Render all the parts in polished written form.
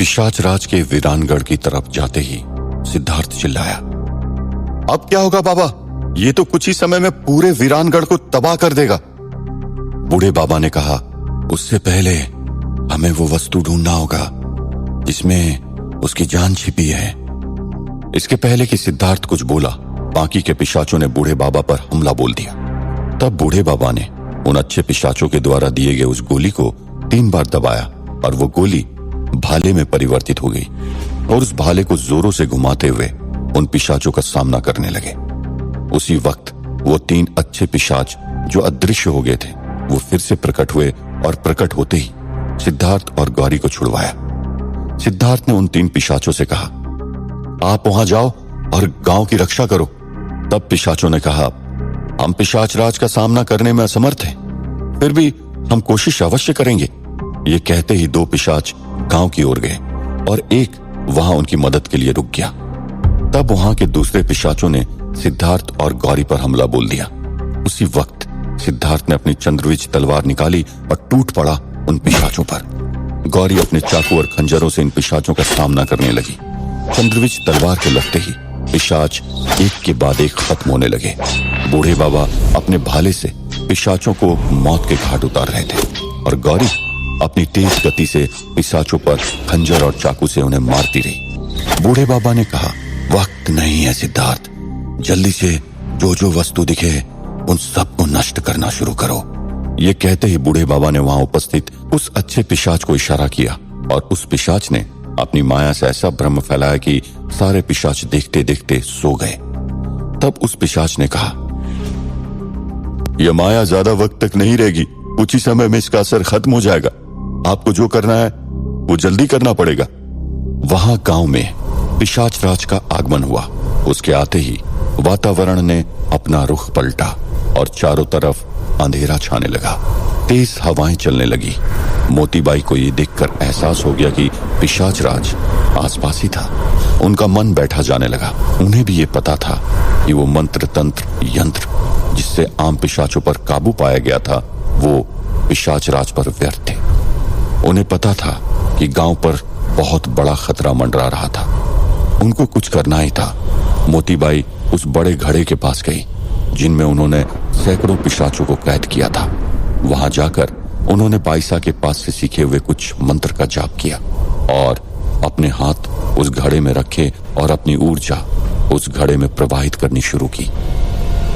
पिशाच राज के वीरानगढ़ की तरफ जाते ही सिद्धार्थ चिल्लाया, अब क्या होगा बाबा? ये तो कुछ ही समय में पूरे वीरानगढ़ को तबाह कर देगा। बूढ़े बाबा ने कहा, उससे पहले हमें वो वस्तु ढूंढना होगा जिसमें उसकी जान छिपी है। इसके पहले कि सिद्धार्थ कुछ बोला, बाकी के पिशाचों ने बूढ़े बाबा पर हमला बोल दिया। तब बूढ़े बाबा ने उन अच्छे पिशाचों के द्वारा दिए गए उस गोली को 3 बार दबाया और वो गोली भाले में परिवर्तित हो गई और उस भाले को जोरों से घुमाते हुए उन पिशाचों का सामना करने लगे। उसी वक्त वो 3 अच्छे पिशाच जो अदृश्य हो गए थे वो फिर से प्रकट हुए और प्रकट होते ही सिद्धार्थ और गौरी को छुड़वाया। सिद्धार्थ ने उन 3 पिशाचों से कहा, आप वहां जाओ और गांव की रक्षा करो। तब पिशाचों ने कहा, हम पिशाच राज का सामना करने में असमर्थ हैं, फिर भी हम कोशिश अवश्य करेंगे। ये कहते ही 2 पिशाच गांव की ओर गए और एक वहां उनकी मदद के लिए रुक गया। तब वहां के दूसरे पिशाचों ने सिद्धार्थ और गौरी पर हमला बोल दिया। उसी वक्त सिद्धार्थ ने अपनी चंद्रविज तलवार निकाली और टूट पड़ा उन पिशाचों पर। गौरी अपने चाकू और खंजरों से इन पिशाचों का सामना करने लगी। चंद्रविज तलवार के लगते ही पिशाच एक के बाद एक खत्म होने लगे। बूढ़े बाबा अपने भाले से पिशाचों को मौत के घाट उतार रहे थे और गौरी अपनी तेज गति से पिशाचों पर खंजर और चाकू से उन्हें मारती रही। बूढ़े बाबा ने कहा, वक्त नहीं है सिद्धार्थ, जल्दी से जो जो वस्तु दिखे उन सबको नष्ट करना शुरू करो। ये कहते ही बूढ़े बाबा ने वहां उपस्थित उस अच्छे पिशाच को इशारा किया और उस पिशाच ने अपनी माया से ऐसा भ्रम फैलाया कि सारे पिशाच देखते देखते सो गए। तब उस पिशाच ने कहा, यह माया ज्यादा वक्त तक नहीं रहेगी, कुछ ही समय में इसका असर खत्म हो जाएगा। आपको जो करना है वो जल्दी करना पड़ेगा। वहां गांव में पिशाच राज का आगमन हुआ। उसके आते ही वातावरण ने अपना रुख पलटा और चारों तरफ अंधेरा छाने लगा। तेज हवाएं चलने लगी। मोतीबाई को ये देखकर एहसास हो गया कि पिशाच राज आसपास ही था। उनका मन बैठा जाने लगा। उन्हें भी ये पता था कि वो मंत्र तंत्र यंत्र जिससे आम पिशाचों पर काबू पाया गया था वो पिशाच राज पर व्यर्थ थे। उन्हें पता था कि गांव पर बहुत बड़ा खतरा मंडरा रहा था। उनको कुछ करना ही था। मोतीबाई उस बड़े घड़े के पास गई जिनमें उन्होंने सैकड़ों पिशाचों को कैद किया था। वहां जाकर उन्होंने बाईसा के पास से सीखे हुए कुछ मंत्र का जाप किया और अपने हाथ उस घड़े में रखे और अपनी ऊर्जा उस घड़े में प्रवाहित करनी शुरू की।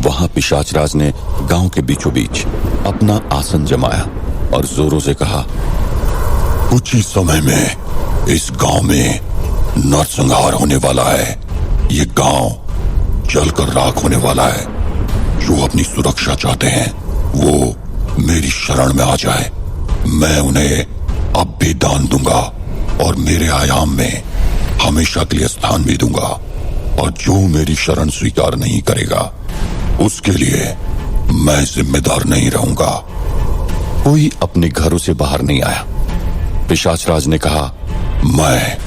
वहां पिशाचराज ने गांव के बीचों बीच अपना आसन जमाया और जोरों से कहा, कुछ ही समय में इस गांव में नरसंहार होने वाला है। ये गांव जलकर राख होने वाला है। जो अपनी सुरक्षा चाहते हैं वो मेरी शरण में आ जाए। मैं उन्हें अब भी दान दूंगा और मेरे आयाम में हमेशा के लिए स्थान भी दूंगा। और जो मेरी शरण स्वीकार नहीं करेगा उसके लिए मैं जिम्मेदार नहीं रहूंगा। कोई अपने घरों से बाहर नहीं आया। पिशाचराज ने कहा, मैं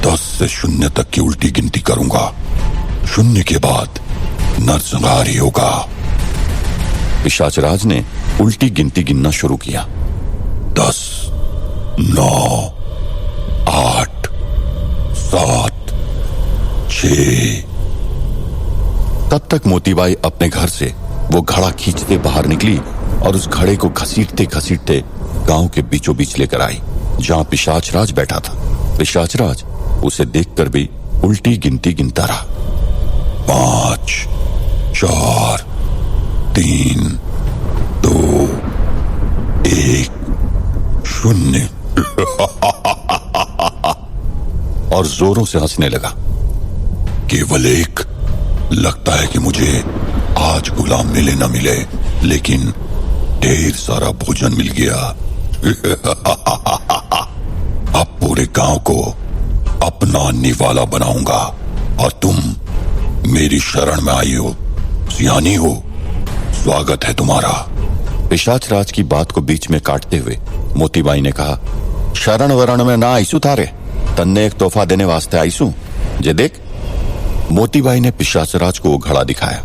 10 से 0 तक की उल्टी गिनती करूंगा। 0 के बाद नरसंहार ही होगा। पिशाचराज ने उल्टी गिनती गिनना शुरू किया। 10, 9, 8, 7, 6। तब तक मोतीबाई अपने घर से वो घड़ा खींचते बाहर निकली और उस घड़े को घसीटते घसीटते गांव के बीचों बीच लेकर आई जहां पिशाचराज बैठा था। पिशाचराज उसे देखकर भी उल्टी गिनती गिनता रहा। 5, 4, 3, 2, 1, 0 और जोरों से हंसने लगा। केवल एक, लगता है कि मुझे आज गुलाम मिले न मिले लेकिन ढेर सारा भोजन मिल गया। अब पूरे गांव को अपना निवाला बनाऊंगा और तुम मेरी शरण में आई हो, सियानी हो, स्वागत है तुम्हारा। पिशाचराज की बात को बीच में काटते हुए मोतीबाई ने कहा, शरण वरण में ना आईसू थारे, तन्ने एक तोहफा देने वास्ते आईसू। जे देख। मोतीबाई ने पिशाचराज को वो घड़ा दिखाया।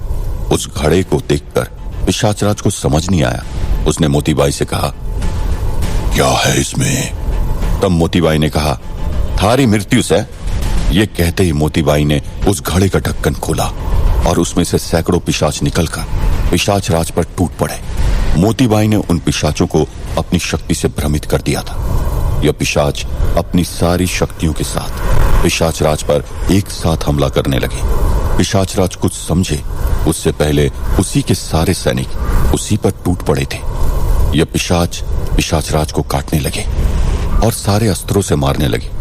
उस घड़े को देखकर पिशाचराज को समझ नहीं आया। उसने मोतीबाई से कहा, क्या है इसमें? तब मोतीबाई ने कहा, थारी मृत्यु से। ये कहते ही मोतीबाई ने उस घड़े का ढक्कन खोला और उसमें से सैकड़ों पिशाच निकलकर पिशाच राज पर टूट पड़े। मोतीबाई ने उन पिशाचों को अपनी शक्ति से भ्रमित कर दिया था। यह पिशाच अपनी सारी शक्तियों के साथ पिशाच राज पर एक साथ हमला करने लगे। पिशाच राज कुछ समझे उससे पहले उसी के सारे सैनिक उसी पर टूट पड़े थे। यह पिशाच राज को काटने लगे और सारे अस्त्रों से मारने लगे।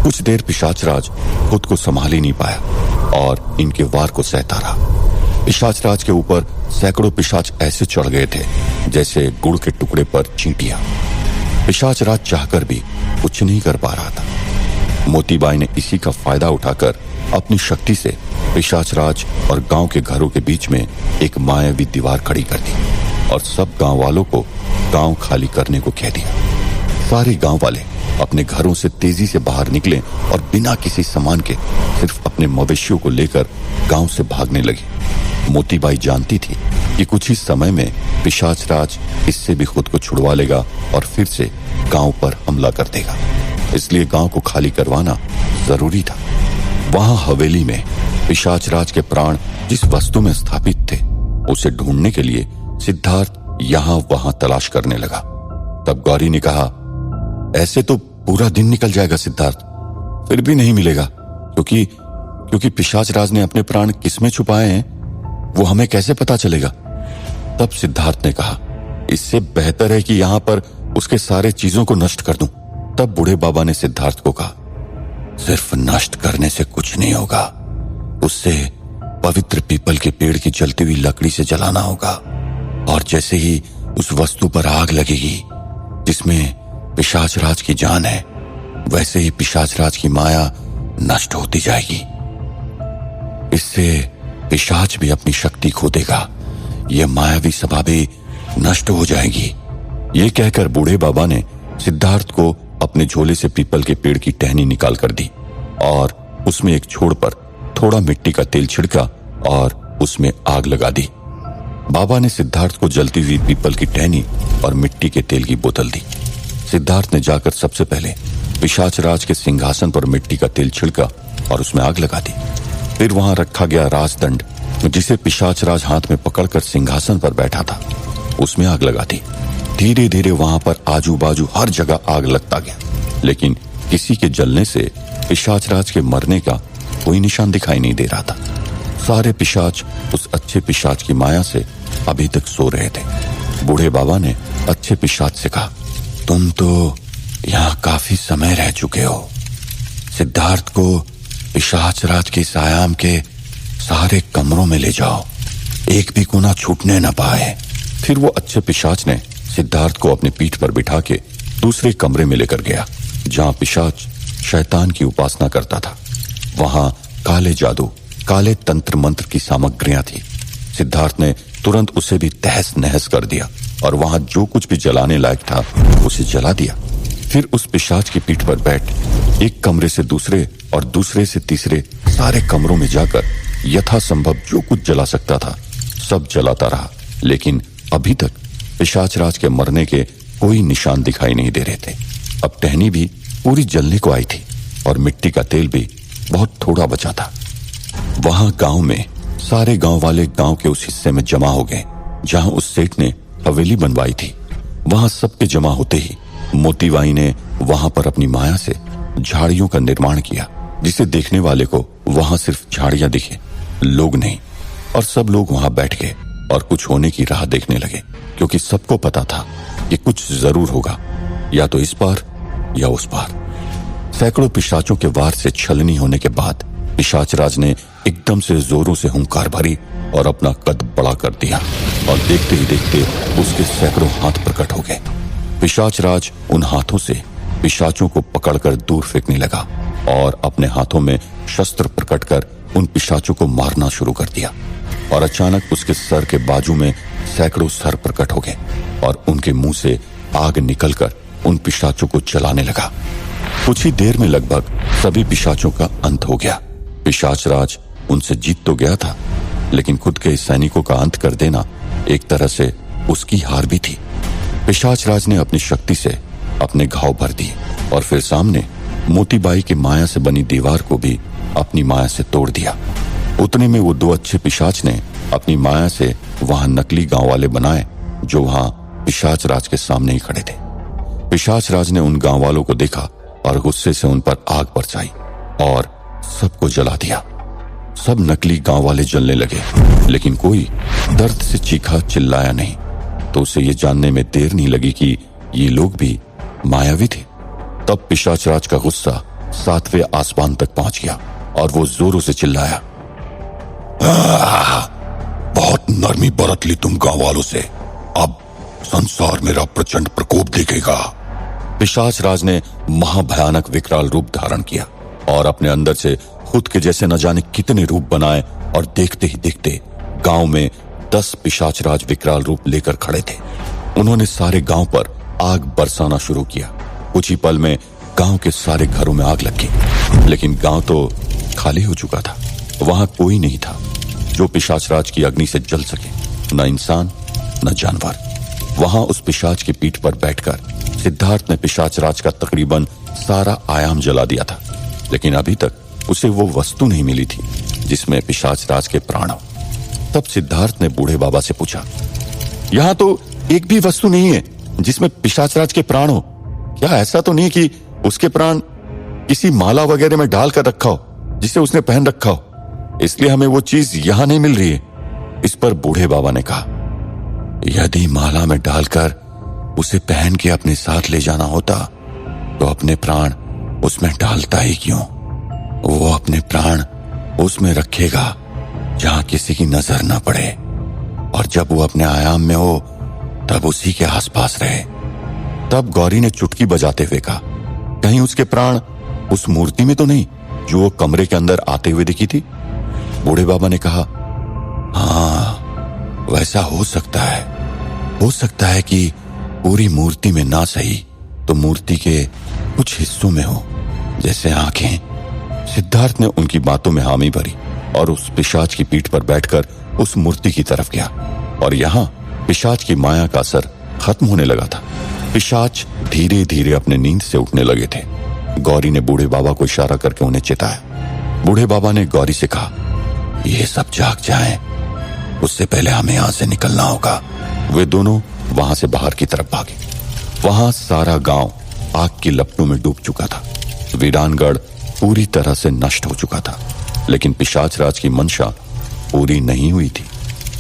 कुछ देर पिशाच राज खुद को संभाल ही नहीं पाया और इनके वार को सहता रहा। पिशाच राज के ऊपर सैकड़ों पिशाच ऐसे चढ़ गए थे जैसे गुड़ के टुकड़े पर चींटियां। पिशाच राज चाहकर भी कुछ नहीं कर पा रहा था। मोतीबाई ने इसी का फायदा उठाकर अपनी शक्ति से पिशाच राज और गांव के घरों के बीच में एक मायावी दीवार खड़ी कर दी और सब गांव वालों को गांव खाली करने को कह दिया। सारे गांव वाले अपने घरों से तेजी से बाहर निकले और बिना किसी सामान के सिर्फ अपने मवेशियों को लेकर गांव से भागने लगे। मोतीबाई जानती थी कि कुछ ही समय में पिशाच राज इससे भी खुद को छुड़वा लेगा और फिर से गांव पर हमला कर देगा, इसलिए गांव को खाली करवाना जरूरी था। वहां हवेली में पिशाच राज के प्राण जिस वस्तु में स्थापित थे उसे ढूंढने के लिए सिद्धार्थ यहां वहां तलाश करने लगा। तब गौरी ने कहा, ऐसे तो पूरा दिन निकल जाएगा सिद्धार्थ, फिर भी नहीं मिलेगा, क्योंकि पिशाच राज ने अपने प्राण किसमें छुपाए हैं वो हमें कैसे पता चलेगा। तब सिद्धार्थ ने कहा, इससे बेहतर है कि यहां पर उसके सारे चीजों को नष्ट कर दूं। तब बूढ़े बाबा ने सिद्धार्थ को कहा, सिर्फ नष्ट करने से कुछ नहीं होगा, उससे पवित्र पीपल के पेड़ की जलती हुई लकड़ी से जलाना होगा और जैसे ही उस वस्तु पर आग लगेगी जिसमें पिशाच राज की जान है, वैसे ही पिशाच राज की माया नष्ट होती जाएगी। इससे पिशाच भी अपनी शक्ति खो देगा, यह मायावी सभा भी नष्ट हो जाएगी। ये कहकर बूढ़े बाबा ने सिद्धार्थ को अपने झोले से पीपल के पेड़ की टहनी निकाल कर दी और उसमें एक छोड़ पर थोड़ा मिट्टी का तेल छिड़का और उसमें आग लगा दी। बाबा ने सिद्धार्थ को जलती हुई पीपल की टहनी और मिट्टी के तेल की बोतल दी। सिद्धार्थ ने जाकर सबसे पहले पिशाच राज के सिंहासन पर मिट्टी का तेल छिड़का और उसमें आग लगा दी। फिर वहां रखा गया राजदंड जिसे पिशाच राज हाथ में पकड़कर सिंहासन पर बैठा था, उसमें आग लगा दी। धीरे धीरे वहां पर आजू बाजू हर जगह आग लगता गया, लेकिन किसी के जलने से पिशाच राज के मरने का कोई निशान दिखाई नहीं दे रहा था। सारे पिशाच उस अच्छे पिशाच की माया से अभी तक सो रहे थे। बूढ़े बाबा ने अच्छे पिशाच से कहा, तुम तो यहाँ काफी समय रह चुके हो, सिद्धार्थ को पिशाच राज के इस आयाम के सारे कमरों में ले जाओ, एक भी कोना छूटने न पाए। फिर वो अच्छे पिशाच ने सिद्धार्थ को अपनी पीठ पर बिठा के दूसरे कमरे में लेकर गया जहां पिशाच शैतान की उपासना करता था। वहां काले जादू, काले तंत्र मंत्र की सामग्रियां थी। सिद्धार्थ ने तुरंत उसे भी तहस नहस कर दिया और वहां जो कुछ भी जलाने लायक था उसे जला दिया। फिर उस पिशाच की पीठ पर बैठ एक कमरे से दूसरे और दूसरे से तीसरे सारे कमरों में जाकर यथासंभव जो कुछ जला सकता था सब जलाता रहा, लेकिन अभी तक पिशाच राज के मरने के कोई निशान दिखाई नहीं दे रहे थे। अब टहनी भी पूरी जलने को आई थी और मिट्टी का तेल भी बहुत थोड़ा बचा था। वहां गांव में सारे गांव वाले गांव के उस हिस्से में जमा हो गए जहां उस सेठ ने हवेली बनवाई थी। वहां सबके जमा होते ही मोतीबाई ने वहां पर अपनी माया से झाड़ियों का निर्माण किया, जिसे देखने वाले को वहां सिर्फ झाड़ियां दिखे, लोग नहीं। और सब लोग वहां बैठ गए और कुछ होने की राह देखने लगे, क्योंकि सबको पता था कि कुछ जरूर होगा, या तो इस पार या उस पार। सैकड़ों पिशाचों के वार से छलनी होने के बाद पिशाच राज ने एकदम से जोरों से हुंकार भरी और अपना कद बड़ा कर दिया और देखते ही देखते उसके सैकड़ों हाथ प्रकट हो गए। पिशाच राज उन हाथों से पिशाचों को पकड़कर दूर फेंकने लगा और अपने हाथों में शस्त्र प्रकट कर उन पिशाचों को मारना शुरू कर दिया। और अचानक उसके सर के बाजू में सैकड़ों सर प्रकट हो गए और उनके मुंह से आग निकलकर उन पिशाचों को जलाने लगा। कुछ ही देर में लगभग सभी पिशाचों का अंत हो गया। पिशाच राज उनसे जीत तो गया था, लेकिन खुद के सैनिकों का अंत कर देना एक तरह से उसकी हार भी थी। पिशाच राज ने अपनी शक्ति से अपने घाव भर दिए और फिर सामने मोतीबाई की माया से बनी दीवार को भी अपनी माया से तोड़ दिया। उतने में वो दो अच्छे पिशाच ने अपनी माया से वहां नकली गांव वाले बनाए जो वहां पिशाच राज के सामने ही खड़े थे। पिशाच राज ने उन गांव वालों को देखा और गुस्से से उन पर आग बरसाई और सबको जला दिया। सब नकली गांव वाले जलने लगे, लेकिन कोई दर्द से चीखा चिल्लाया नहीं। तो उसे ये जानने में देर नहीं लगी कि ये लोग भी मायावी थे। तब पिशाच राज का गुस्सा 7वें आसमान तक पहुंच गया और वो जोरों से चिल्लाया, बहुत नरमी बरत ली तुम गांव वालों से, अब संसार मेरा प्रचंड प्रकोप देखेगा। पिशाच राज ने महाभयानक विकराल रूप धारण किया और अपने अंदर से खुद के जैसे न जाने कितने रूप बनाए और देखते ही देखते गांव में 10 पिशाच राज विकराल रूप लेकर खड़े थे। उन्होंने सारे गांव पर आग बरसाना शुरू किया। कुछ ही पल में गांव के सारे घरों में आग लग गई, लेकिन गांव तो खाली हो चुका था। वहां कोई नहीं था जो पिशाच राज की अग्नि से जल सके, न इंसान न जानवर। वहां उस पिशाच की पीठ पर बैठकर सिद्धार्थ ने पिशाच राज का तकरीबन सारा आयाम जला दिया था, लेकिन अभी तक उसे वो वस्तु नहीं मिली थी जिसमें पिशाच राज के प्राण हो। तब सिद्धार्थ ने बूढ़े बाबा से पूछा, यहां तो एक भी वस्तु नहीं है जिसमें पिशाच राज के प्राण हो। क्या ऐसा तो नहीं कि उसके प्राण किसी माला वगैरह में डालकर रखा हो जिसे उसने पहन रखा हो, इसलिए हमें वो चीज यहां नहीं मिल रही है। इस पर बूढ़े बाबा ने कहा, यदि माला में डालकर उसे पहन के अपने साथ ले जाना होता तो अपने प्राण उसमें डालता ही क्यों? वो अपने प्राण उसमें रखेगा जहां किसी की नजर न पड़े, और जब वो अपने आयाम में हो तब उसी के आसपास रहे। तब गौरी ने चुटकी बजाते हुए कहा, कहीं उसके प्राण उस मूर्ति में तो नहीं जो वो कमरे के अंदर आते हुए दिखी थी? बूढ़े बाबा ने कहा, हाँ, वैसा हो सकता है कि पूरी मूर्ति में ना सही तो मूर्ति के कुछ हिस्सों में हो, जैसे आंखें। सिद्धार्थ ने उनकी बातों में हामी भरी और उस पिशाच की पीठ पर बैठकर उस मूर्ति की तरफ गया, और यहां पिशाच की माया का असर खत्म होने लगा था। पिशाच धीरे धीरे अपने नींद से उठने लगे थे। गौरी ने बूढ़े बाबा को इशारा करके उन्हें चिताया। बूढ़े बाबा ने गौरी से कहा, ये सब जाग जाएं, उससे पहले हमें यहां से निकलना होगा। वे दोनों वहां से बाहर की तरफ भागे। वहां सारा गांव आग की लपटों में डूब चुका था। वीरानगढ़ पूरी तरह से नष्ट हो चुका था, लेकिन पिशाच राज की मंशा पूरी नहीं हुई थी,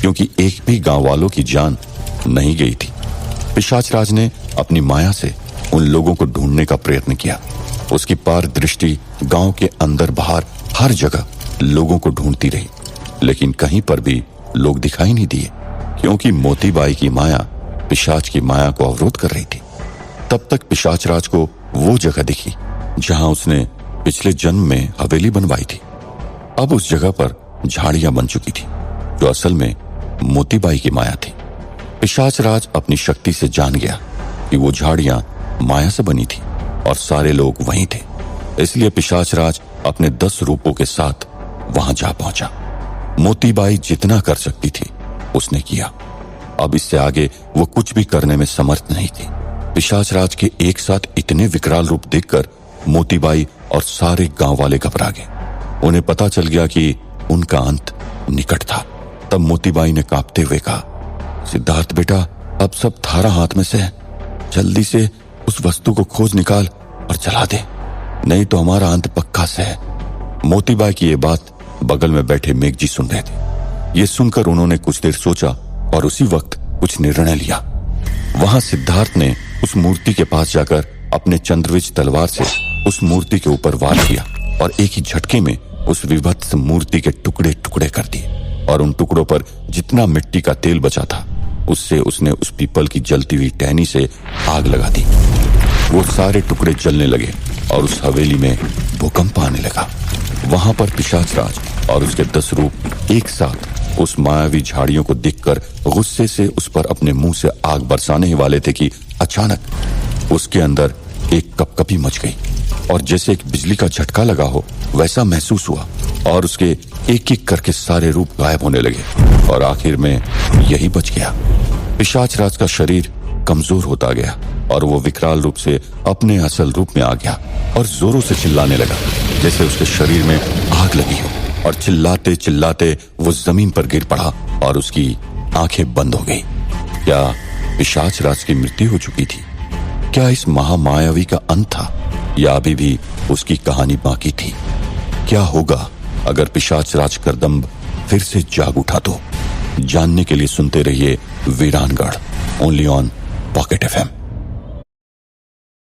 क्योंकि एक भी गांव वालों की जान नहीं गई थी। पिशाच राज ने अपनी माया से उन लोगों को ढूंढने का प्रयत्न किया। उसकी पार दृष्टि गांव के अंदर बाहर हर जगह लोगों को ढूंढती रही, लेकिन कहीं पर भी लोग दिखाई नहीं दिए, क्योंकि मोतीबाई की माया पिशाच की माया को अवरोध कर रही थी। तब तक पिशाच राज को वो जगह दिखी जहां उसने पिछले जन्म में हवेली बनवाई थी। अब उस जगह पर झाड़ियां बन चुकी थी, जो असल में मोतीबाई की माया थी। पिशाच राज अपनी शक्ति से जान गया कि वो झाड़ियां माया से बनी थी और सारे लोग वहीं थे, इसलिए पिशाच राज अपने 10 रूपों के साथ वहां जा पहुंचा। मोतीबाई जितना कर सकती थी उसने किया। अब इससे आगे वो कुछ भी करने में समर्थ नहीं थी। पिशाच राज के एक साथ इतने विकराल रूप देखकर मोतीबाई और सारे गांव वाले घबरा गए। उन्हें पता चल गया कि उनका अंत निकट था। तब मोतीबाई ने कांपते हुए कहा, सिद्धार्थ बेटा, अब सब थारा हाथ में से है, जल्दी से उस वस्तु को खोज निकाल और जला दे, नहीं तो हमारा अंत पक्का से है। मोतीबाई की ये बात बगल में बैठे मेघजी सुन रहे थे। ये सुनकर उन्होंने कुछ देर सोचा और उसी वक्त कुछ निर्णय लिया। वहां सिद्धार्थ ने उस मूर्ति के पास जाकर अपने चंद्रविज तलवार से उस मूर्ति के ऊपर वार किया और एक ही झटके में उस विभत्स मूर्ति के टुकड़े टुकड़े कर दिए, और उन टुकड़ों पर जितना मिट्टी का तेल बचा था उससे उसने उस पीपल की जलती हुई टहनी से आग लगा दी। वो सारे टुकड़े जलने लगे और उस हवेली में भूकंप आने लगा। वहां पर पिशाच राज और उसके 10 रूप एक साथ उस मायावी झाड़ियों को देखकर गुस्से से उस पर अपने मुंह से आग बरसाने ही वाले थे कि अचानक उसके अंदर एक कपकपी मच गई और जैसे एक बिजली का झटका लगा हो वैसा महसूस हुआ, और उसके एक एक करके सारे रूप गायब होने लगे और आखिर में यही बच गया। पिशाच राज का शरीर कमजोर होता गया और वो विकराल रूप से अपने असल रूप में आ गया और जोरों से चिल्लाने लगा जैसे उसके शरीर में आग लगी हो। और चिल्लाते चिल्लाते वो जमीन पर गिर पड़ा और उसकी आंखें बंद हो गई। क्या पिशाच राज की मृत्यु हो चुकी थी? क्या इस महामायावी का अंत था या अभी भी उसकी कहानी बाकी थी? क्या होगा अगर पिशाच राज करदम्ब फिर से जाग उठा तो? जानने के लिए सुनते रहिए वीरानगढ़, ओनली ऑन पॉकेट FM।